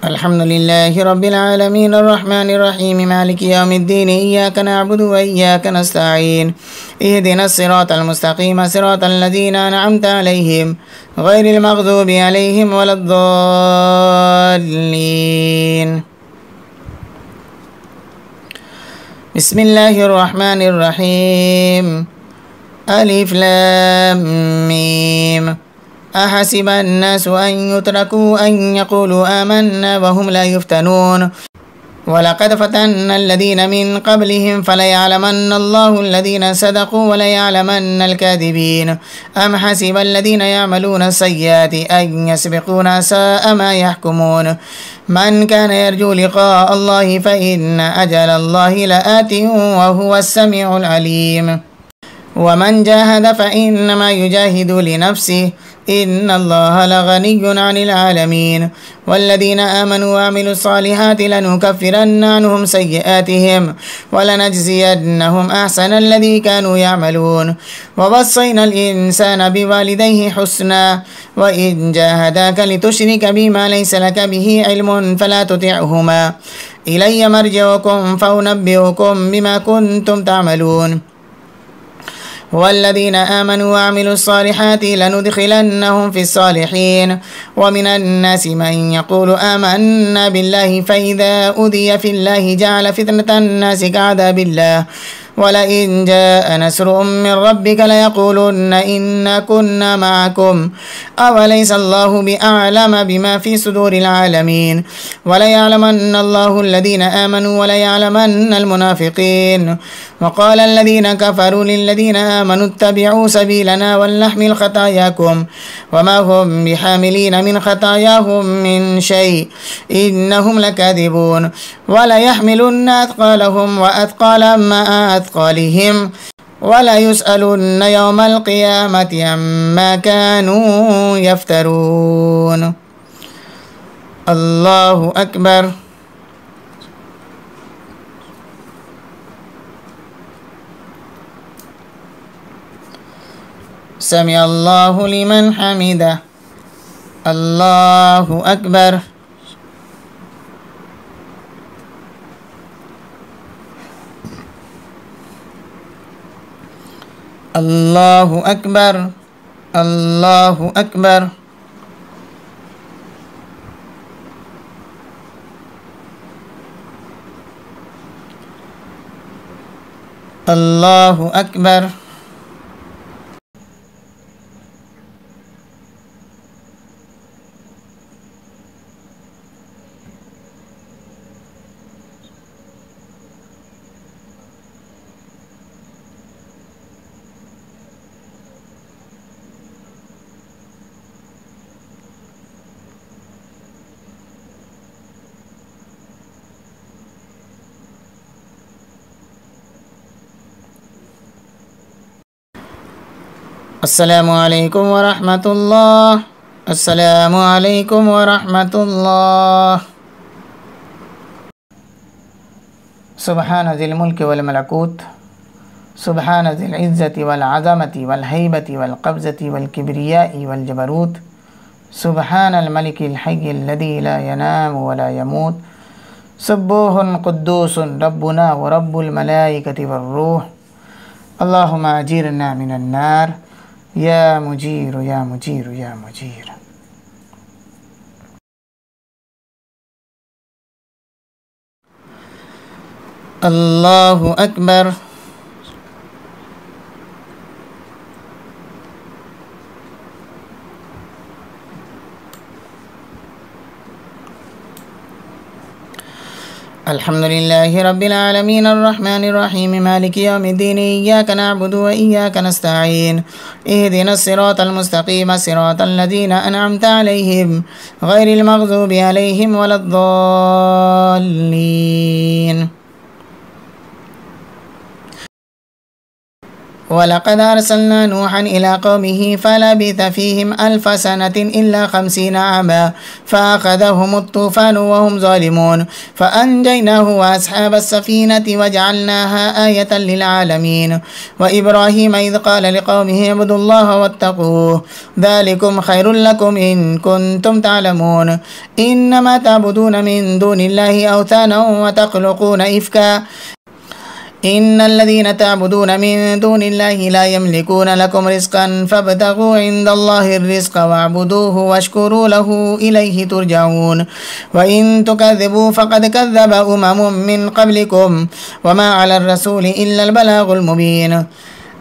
الحمد لله رب العالمين الرحمن الرحيم مالك يوم الدين إياك نعبد وإياك نستعين اهدنا الصراط المستقيم صراط الذين أنعمت عليهم غير المغضوب عليهم ولا الضالين. بسم الله الرحمن الرحيم. ألف لام ميم. أحسب الناس أن يتركوا أن يقولوا آمنا وهم لا يفتنون ولقد فتنا الذين من قبلهم فليعلمن الله الذين صدقوا وليعلمن الكاذبين. أم حسب الذين يعملون السيئات أن يسبقونا ساء ما يحكمون. من كان يرجو لقاء الله فإن أجل الله لآت وهو السميع العليم. ومن جاهد فإنما يجاهد لنفسه إن الله لغني عن العالمين. والذين آمنوا وعملوا الصالحات لنكفرن عنهم سيئاتهم ولنجزينهم أحسن الذي كانوا يعملون. ووصينا الإنسان بوالديه حسنا وإن جاهداك لتشرك بما ليس لك به علم فلا تطعهما إلي مرجعكم فأنبئكم بما كنتم تعملون. والذين آمنوا وعملوا الصالحات لندخلنهم في الصالحين. ومن الناس من يقول آمنا بالله فإذا أوذي في الله جعل فتنة الناس كعذاب الله ولئن جاء نصر من ربك ليقولن إنا كنا معكم أوليس الله بأعلم بما في صدور العالمين. وليعلمن الله الذين آمنوا وليعلمن المنافقين. وقال الذين كفروا للذين آمنوا اتبعوا سبيلنا ولنحمل خطاياكم وما هم بحاملين من خطاياهم من شيء إنهم لكاذبون. وليحملن أثقالهم وأثقالا مع أثقالهم وليسألن يوم القيامة عما كانوا يفترون. الله أكبر. سمع الله لمن حمده. الله أكبر. الله أكبر. الله أكبر. الله أكبر. السلام عليكم ورحمة الله. السلام عليكم ورحمة الله. سبحان ذي الملك والملكوت سبحان ذي العزة والعظمة والهيبة والقبضة والكبرياء والجبروت سبحان الملك الحي الذي لا ينام ولا يموت سبوح قدوس ربنا ورب الملائكة والروح. اللهم أجيرنا من النار يا مجير يا مجير يا مجير. الله أكبر. الحمد لله رب العالمين الرحمن الرحيم مالك يوم الدين إياك نعبد وإياك نستعين اهدنا الصراط المستقيم صراط الذين أنعمت عليهم غير المغضوب عليهم ولا الضالين. ولقد أرسلنا نوحا إلى قومه فلبث فيهم 1000 سنة إلا 50 عاما فأخذهم الطوفان وهم ظالمون فأنجيناه وأصحاب السفينة وجعلناها آية للعالمين. وإبراهيم إذ قال لقومه اعبدوا الله واتقوه ذلكم خير لكم إن كنتم تعلمون. إنما تعبدون من دون الله أوثانا وتخلقون إفكا إن الذين تعبدون من دون الله لا يملكون لكم رزقا فابتغوا عند الله الرزق واعبدوه واشكروا له إليه ترجعون. وإن تكذبوا فقد كذب من قبلكم وما على الرسول إلا البلاغ المبين.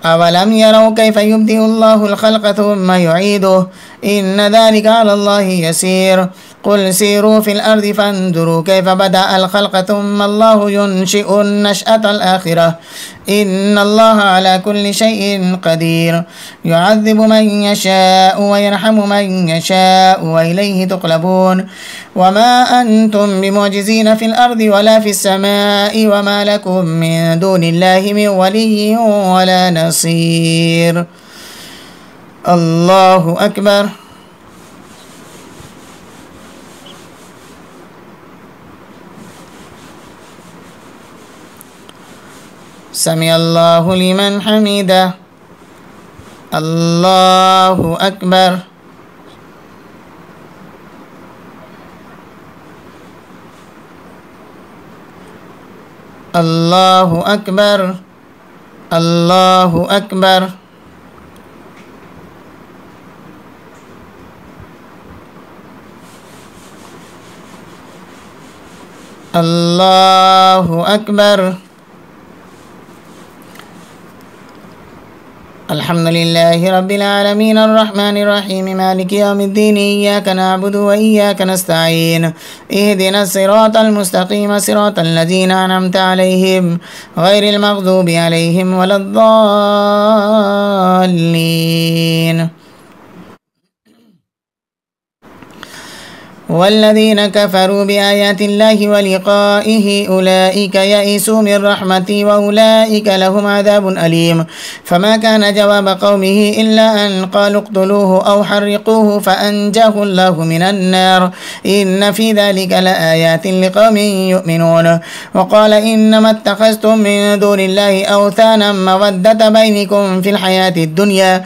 أولم يروا كيف يبدئ الله الخلق ثم يعيده إن ذلك على الله يسير. قل سيروا في الأرض فانظروا كيف بدأ الخلق ثم الله ينشئ النشأة الآخرة إن الله على كل شيء قدير. يعذب من يشاء ويرحم من يشاء وإليه تقلبون. وما أنتم بمعجزين في الأرض ولا في السماء وما لكم من دون الله من ولي ولا نصير. الله أكبر. سمع الله لمن حمده. الله أكبر. الله أكبر. الله أكبر. الله أكبر. الحمد لله رب العالمين الرحمن الرحيم مالك يوم الدين إياك نعبد وإياك نستعين اهدنا الصراط المستقيم صراط الذين أنعمت عليهم غير المغضوب عليهم ولا الضالين. والذين كفروا بآيات الله ولقائه أولئك يئسوا من رحمتي وأولئك لهم عذاب أليم. فما كان جواب قومه إلا أن قالوا اقتلوه أو حرقوه فأنجاه الله من النار إن في ذلك لآيات لقوم يؤمنون. وقال إنما اتخذتم من دون الله أوثانا مودة بينكم في الحياة الدنيا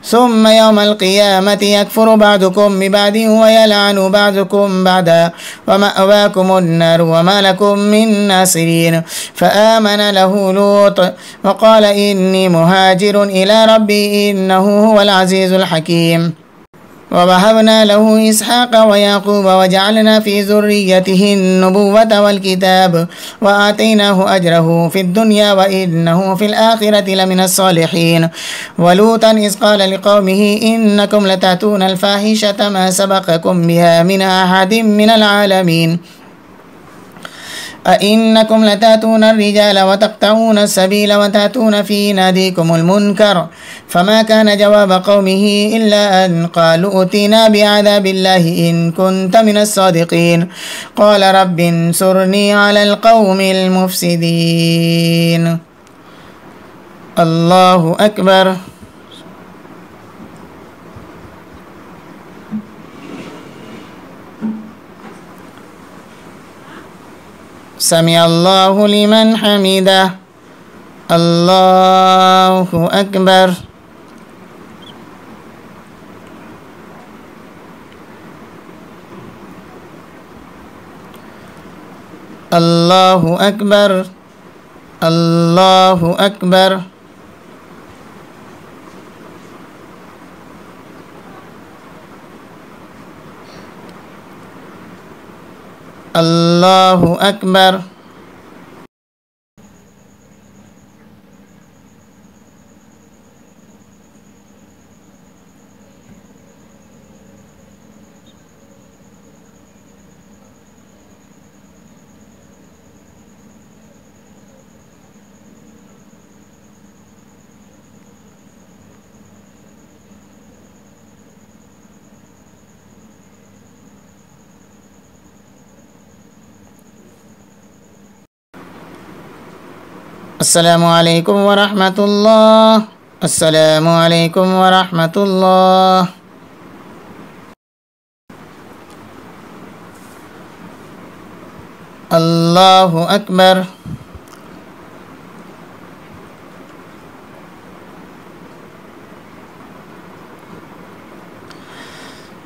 ثم يوم القيامة يكفر بعضكم ببعض ويلعن بعضكم بعضا ومأواكم النار وما لكم من ناصرين. فآمن له لوط وقال إني مهاجر إلى ربي إنه هو العزيز الحكيم. ووهبنا له إسحاق ويعقوب وجعلنا في ذريته النبوة والكتاب وآتيناه أجره في الدنيا وإنه في الآخرة لمن الصالحين. ولوطا إذ قال لقومه إنكم لتأتون الفاحشة ما سبقكم بها من أحد من العالمين أئنكم لتأتون الرجال وتقطعون السبيل وتأتون في ناديكم المنكر. فما كان جواب قومه إلا أن قالوا ائتنا بعذاب الله إن كنت من الصادقين. قال رب انصرني على القوم المفسدين. الله أكبر. سمع الله لمن حمده. الله أكبر. الله أكبر. الله أكبر. الله أكبر. السلام عليكم ورحمة الله. السلام عليكم ورحمة الله. الله أكبر.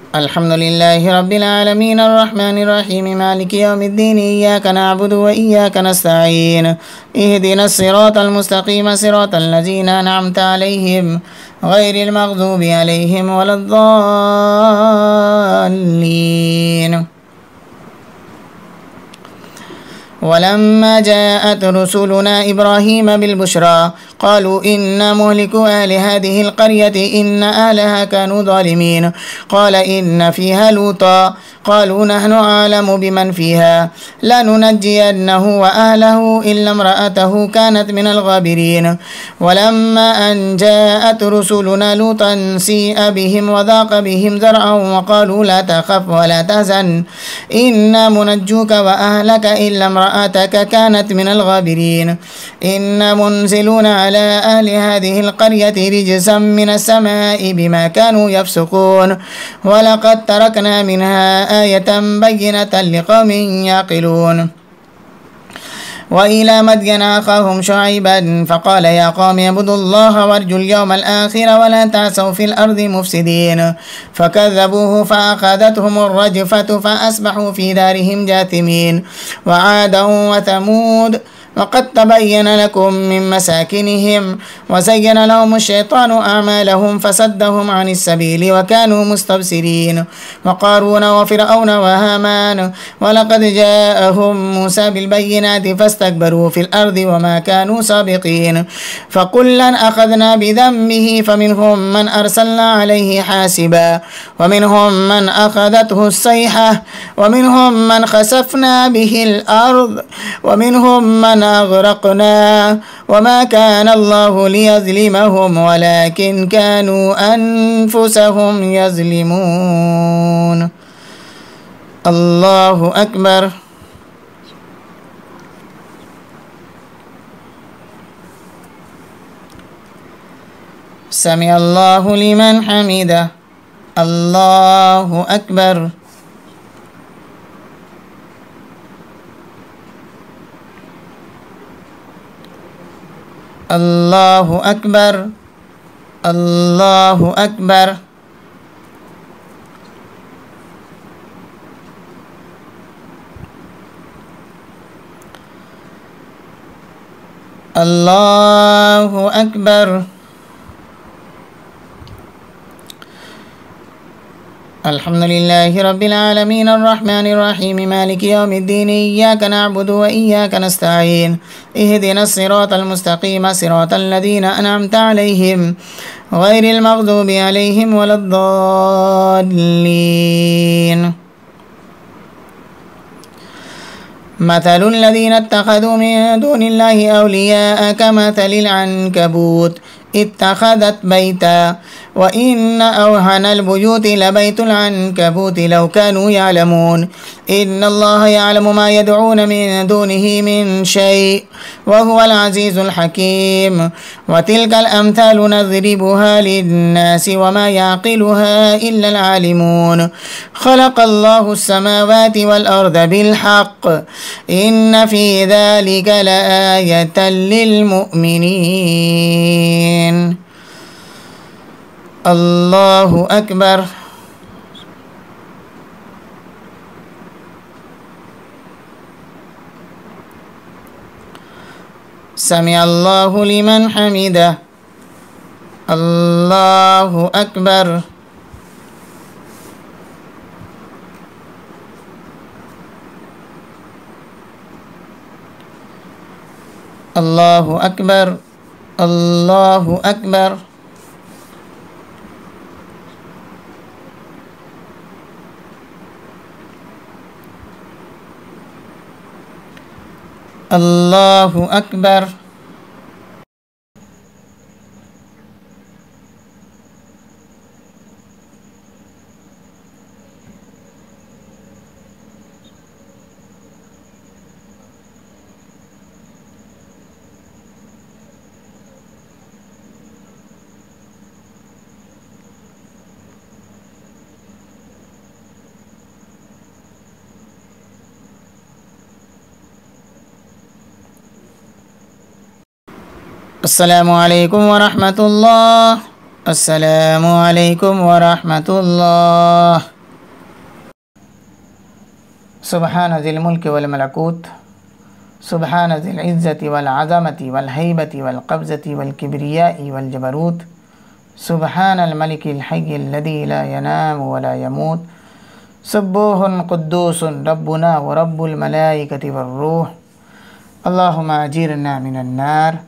الحمد لله رب العالمين الرحمن الرحيم مالك يوم الدين إياك نعبد وإياك نستعين اهدنا الصراط المستقيم صراط الذين أنعمت عليهم غير المغضوب عليهم ولا الضالين. ولما جاءت رسلنا إبراهيم بالبشرى قالوا إنا مهلكو أهل هذه القرية إن أهلها كانوا ظالمين قال إن فيها لوطا قالوا نحن أعلم بمن فيها لننجينه وأهله إلا امرأته كانت من الغابرين. ولما أن جاءت رسلنا لوطا سيء بهم وضاق بهم ذرعا وقالوا لا تخف ولا تحزن إنا منجوك وأهلك إلا امرأتك كانت من الغابرين إنا منزلون على أهل هذه القرية رجسا من السماء بما كانوا يفسقون ولقد تركنا منها آية بينة لقوم يعقلون. وإلى مدين أخاهم شعيبا فقال يا قوم اعبدوا الله وارجوا اليوم الآخر ولا تعثوا في الأرض مفسدين فكذبوه فأخذتهم الرجفة فأصبحوا في دارهم جاثمين. وعادا وثمود وقد تبين لكم من مساكنهم وزين لهم الشيطان أعمالهم فصدهم عن السبيل وكانوا مستبصرين. وقارون وفرعون وهامان ولقد جاءهم موسى بالبينات فاستكبروا في الأرض وما كانوا سابقين. فكلا أخذنا بذنبه فمنهم من أرسلنا عليه حاسبا ومنهم من أخذته الصيحة ومنهم من خسفنا به الأرض ومنهم من أغرقنا وما كان الله ليظلمهم ولكن كانوا أنفسهم يظلمون. الله أكبر. سمع الله لمن حمده. الله أكبر. الله أكبر. الله أكبر. الله أكبر. الحمد لله رب العالمين الرحمن الرحيم مالك يوم الدين إياك نعبد وإياك نستعين اهدنا الصراط المستقيم صراط الذين أنعمت عليهم غير المغضوب عليهم ولا الضالين. مثل الذين اتخذوا من دون الله أولياء كمثل العنكبوت اتخذت بيتا وإن أوهن البيوت لبيت العنكبوت لو كانوا يعلمون إن الله يعلم ما يدعون من دونه من شيء وهو العزيز الحكيم. وتلك الأمثال نضربها للناس وما يعقلها إلا العالمون. خلق الله السماوات والأرض بالحق إن في ذلك لآية للمؤمنين. الله أكبر. سمع الله لمن حمده. الله أكبر. الله أكبر. الله أكبر. الله أكبر. अस्सलामु अलैकुम व रहमतुल्लाह। अस्सलामु अलैकुम व रहमतुल्लाह। सुब्हान ज़िल मुल्क वल मलकूत, सुब्हान ज़िल इज़्ज़ति वल अज़मति वल हैबति वल क़ब्ज़ति वल किब्रियाइ वल जबरूत, सुब्हानल मलिकिल हय्यिल लज़ी ला यनामु व ला यमूत, सुब्बूहुन क़ुद्दूसुन रब्बुना व रब्बुल मलाइकति वर्रूह। अल्लाहुम्मा अजीरना मिनन नार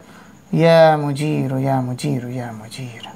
या मुजीर या मुजीर या मुजीर।